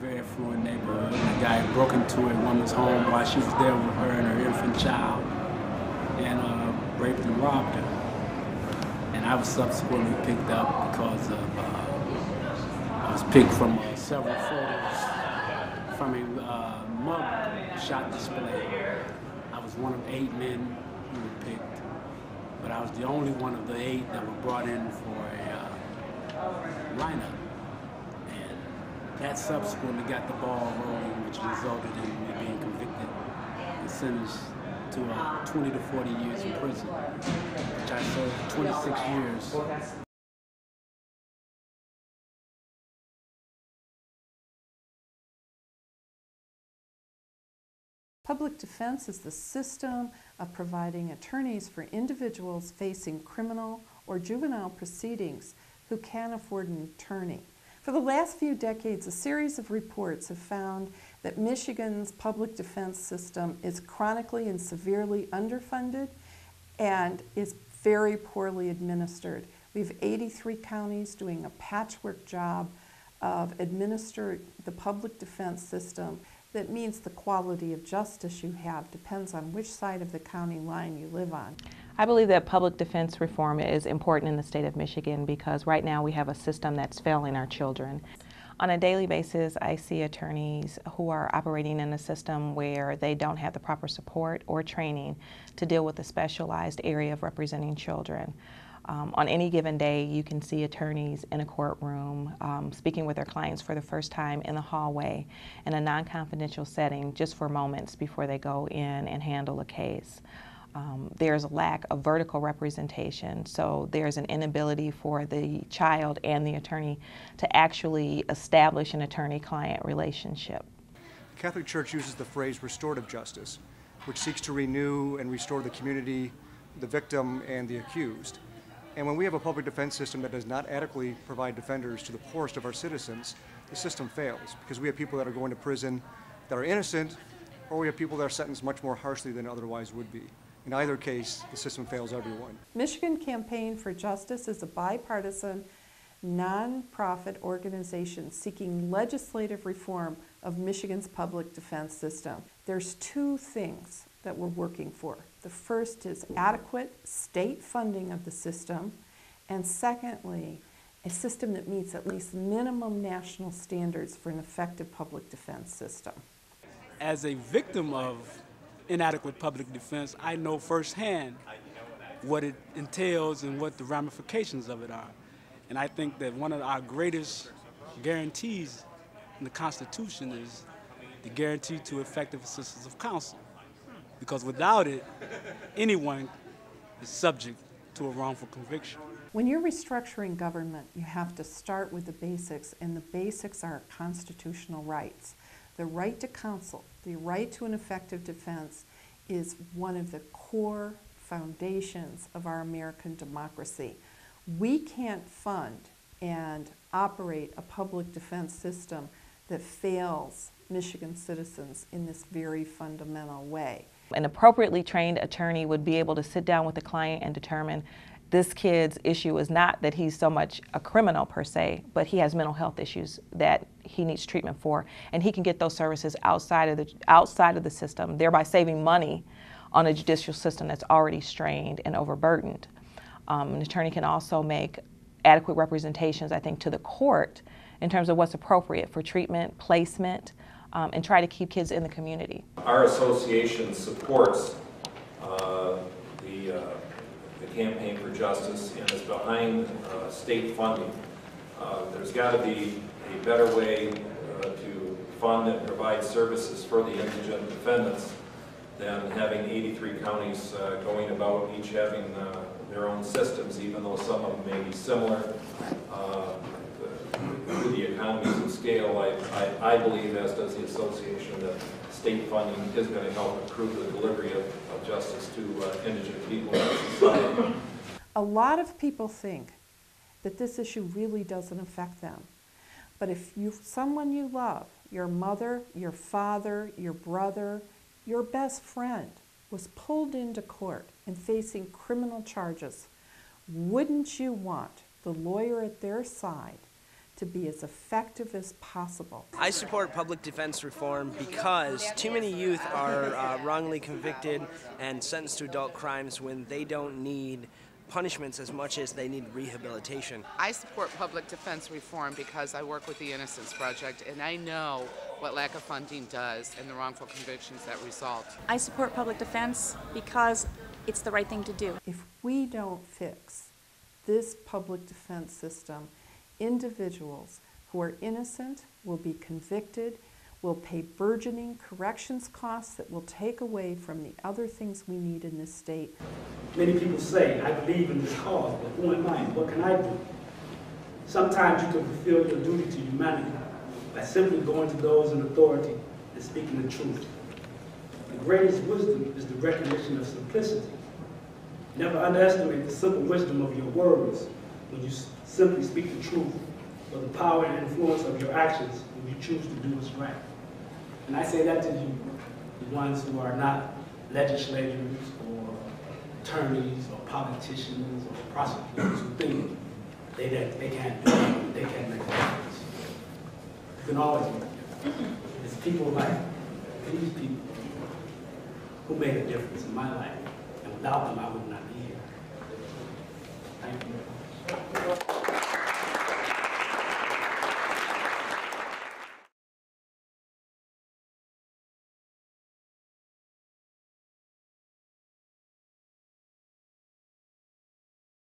very affluent neighborhood. The guy broke into a woman's home while she was there with her and her infant child and raped and robbed her. And I was subsequently picked up because of, I was picked from several photos from a mug shot display. I was one of 8 men who were picked, but I was the only one of the 8 that were brought in for a lineup. And that subsequently got the ball rolling, which resulted in me being convicted and sentenced to 20 to 40 years in prison, which I served 26 years. Public defense is the system of providing attorneys for individuals facing criminal or juvenile proceedings who can't afford an attorney. For the last few decades, a series of reports have found that Michigan's public defense system is chronically and severely underfunded and is very poorly administered. We have 83 counties doing a patchwork job of administering the public defense system. That means the quality of justice you have depends on which side of the county line you live on. I believe that public defense reform is important in the state of Michigan because right now we have a system that's failing our children. On a daily basis, I see attorneys who are operating in a system where they don't have the proper support or training to deal with a specialized area of representing children. On any given day, you can see attorneys in a courtroom speaking with their clients for the first time in the hallway in a non-confidential setting just for moments before they go in and handle a case. There's a lack of vertical representation, so there's an inability for the child and the attorney to actually establish an attorney-client relationship. The Catholic Church uses the phrase restorative justice, which seeks to renew and restore the community, the victim, and the accused. And when we have a public defense system that does not adequately provide defenders to the poorest of our citizens, the system fails because we have people that are going to prison that are innocent, or we have people that are sentenced much more harshly than otherwise would be. In either case, the system fails everyone. Michigan Campaign for Justice is a bipartisan, non-profit organization seeking legislative reform of Michigan's public defense system. There's 2 things that we're working for. The first is adequate state funding of the system, and secondly, a system that meets at least minimum national standards for an effective public defense system. As a victim of inadequate public defense, I know firsthand what it entails and what the ramifications of it are. And I think that one of our greatest guarantees in the Constitution is the guarantee to effective assistance of counsel. Because without it, anyone is subject to a wrongful conviction. When you're restructuring government, you have to start with the basics, and the basics are constitutional rights. The right to counsel, the right to an effective defense, is one of the core foundations of our American democracy. We can't fund and operate a public defense system that fails Michigan citizens in this very fundamental way. An appropriately trained attorney would be able to sit down with the client and determine this kid's issue is not that he's so much a criminal per se, but he has mental health issues that he needs treatment for, and he can get those services outside of the system, thereby saving money on a judicial system that's already strained and overburdened. An attorney can also make adequate representations, I think, to the court in terms of what's appropriate for treatment, placement, and try to keep kids in the community. Our association supports the Campaign for Justice and is behind state funding. There's got to be a better way to fund and provide services for the indigent defendants than having 83 counties going about, each having their own systems, even though some of them may be similar. Through the economies of scale, I believe, as does the association, that state funding is going to help improve the delivery of justice to indigent people in our society. A lot of people think that this issue really doesn't affect them. But if someone you love, your mother, your father, your brother, your best friend, was pulled into court and facing criminal charges, wouldn't you want the lawyer at their side to be as effective as possible. I support public defense reform because too many youth are wrongly convicted and sentenced to adult crimes when they don't need punishments as much as they need rehabilitation. I support public defense reform because I work with the Innocence Project and I know what lack of funding does and the wrongful convictions that result. I support public defense because it's the right thing to do. If we don't fix this public defense system, individuals who are innocent will be convicted, will pay burgeoning corrections costs that will take away from the other things we need in this state. Many people say, I believe in this cause, but who am I? What can I do? Sometimes you can fulfill your duty to humanity by simply going to those in authority and speaking the truth. The greatest wisdom is the recognition of simplicity. Never underestimate the simple wisdom of your words when you simply speak the truth, or the power and influence of your actions when you choose to do what's right. And I say that to you, the ones who are not legislators or attorneys or politicians or prosecutors who think they can't do it, they can't make a difference. You can always make a difference. It's people like these people who made a difference in my life, and without them I would not be here. Thank you.